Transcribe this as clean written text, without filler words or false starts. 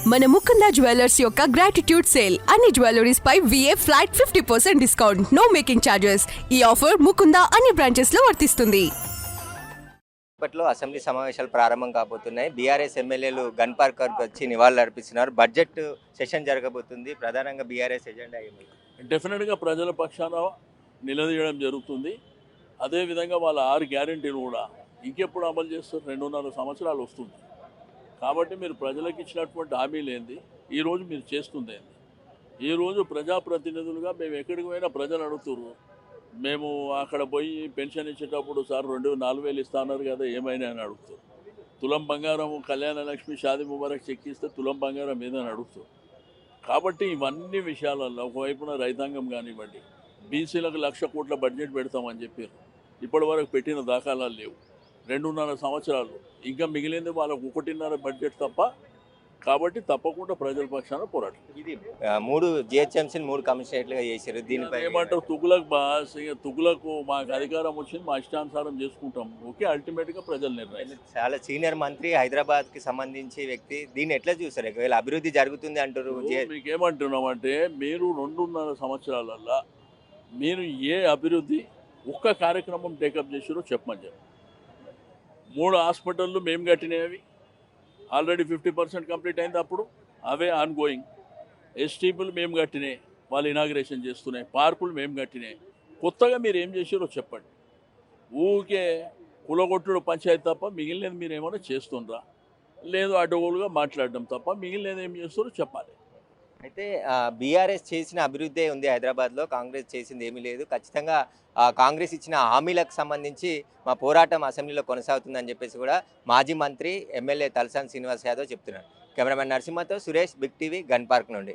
మన ముకుంద జ్యువెలర్స్ యొక్క gratitude sale అన్ని జ్యువెలరీస్ పై VA flat 50% discount, no making charges. ఈ ఆఫర్ ముకుంద అన్ని బ్రాంచెస్ లో వర్తిస్తుంది. ఇప్పట్లో అసెంబ్లీ సమావేశాలు ప్రారంభం కాబోతున్నాయి. బీఆర్ఎస్ ఎమ్మెల్యేలు గన్ పార్క్ వరకు వచ్చి నివాళులు అర్పిస్తున్నారు. బడ్జెట్ సెషన్ జరగబోతుంది. ప్రధానంగా బీఆర్ఎస్ ఎజెండా ఏమి? డెఫినెట్గా ప్రజల పక్షాన నిలదీయడం జరుగుతుంది. అదేవిధంగా వాళ్ళ 6 గ్యారెంటీలు కూడా ఇంకెప్పుడు అమలు చేస్తారు? 2.5 సంవత్సరాలు వస్తుంది. కాబట్టి మీరు ప్రజలకు ఇచ్చినటువంటి హామీలు ఏంది, ఈరోజు మీరు చేస్తుంది ఏంది? ఈరోజు ప్రజాప్రతినిధులుగా మేము ఎక్కడికి పోయినా ప్రజలు అడుగుతున్నారు. మేము అక్కడ పోయి పెన్షన్ ఇచ్చేటప్పుడు సార్ 4,000 ఇస్తున్నారు కదా ఏమైనా అని అడుగుతారు. తులం బంగారం కళ్యాణ లక్ష్మి షాది ముబారక్ చెక్ ఇస్తే తులం బంగారం ఏదని అడుగుతారు. కాబట్టి ఇవన్నీ విషయాలలో ఒకవైపున రైతాంగం కానివ్వండి, బీసీలకు 1,00,000 కోట్ల బడ్జెట్ పెడతామని చెప్పారు. ఇప్పటి వరకు పెట్టిన దాఖలాలు లేవు. 2.5 సంవత్సరాలు ఇంకా మిగిలింది వాళ్ళకు 1.5 బడ్జెట్ తప్ప. కాబట్టి తప్పకుండా ప్రజల పక్షాన పోరాటం. ఇది 3 GHMC 3 కమిషనరేట్లుగా చేశారు. దీనిపై ఏమంటారు? తుగులకు బాస్, తుగులకు మాకు అధికారం వచ్చింది, మా ఇష్టానుసారం చేసుకుంటాం. ఓకే, అల్టిమేట్గా ప్రజలు నిర్ణయం. చాలా సీనియర్ మంత్రి, హైదరాబాద్కి సంబంధించి వ్యక్తి, దీన్ని ఎట్లా చూస్తారు? ఒకవేళ అభివృద్ధి జరుగుతుంది అంటారు. మీకు ఏమంటున్నామంటే మీరు 2.5 సంవత్సరాలల్లో మీరు ఏ అభివృద్ధి ఒక్క కార్యక్రమం టేకప్ చేసారో చెప్పమని చెప్పి. 3 హాస్పిటళ్ళు మేము కట్టినవి ఆల్రెడీ 50% కంప్లీట్ అయింది. అప్పుడు అవే ఆన్ గోయింగ్. ఎస్టీపీలు మేము కట్టినాయి, వాళ్ళు ఇనాగ్రేషన్ చేస్తున్నాయి. పార్కులు మేము కట్టినాయి. కొత్తగా మీరు ఏం చేసారో చెప్పండి. ఊరికే కులగొట్టుడు పంచాయతీ తప్ప మిగిలినది మీరు ఏమైనా చేస్తుండ్రా? లేదు అడ్డగోలుగా మాట్లాడడం తప్ప మిగిలినది ఏం చేస్తారో చెప్పాలి. అయితే బీఆర్ఎస్ చేసిన అభివృద్ధి ఉంది హైదరాబాద్లో, కాంగ్రెస్ చేసింది ఏమీ లేదు. ఖచ్చితంగా కాంగ్రెస్ ఇచ్చిన హామీలకు సంబంధించి మా పోరాటం అసెంబ్లీలో కొనసాగుతుందని చెప్పేసి కూడా మాజీ మంత్రి ఎమ్మెల్యే తలసాని శ్రీనివాస్ యాదవ్ చెప్తున్నారు. కెమెరామెన్ నరసింహతో Suresh, Big TV, Gun Park నుండి.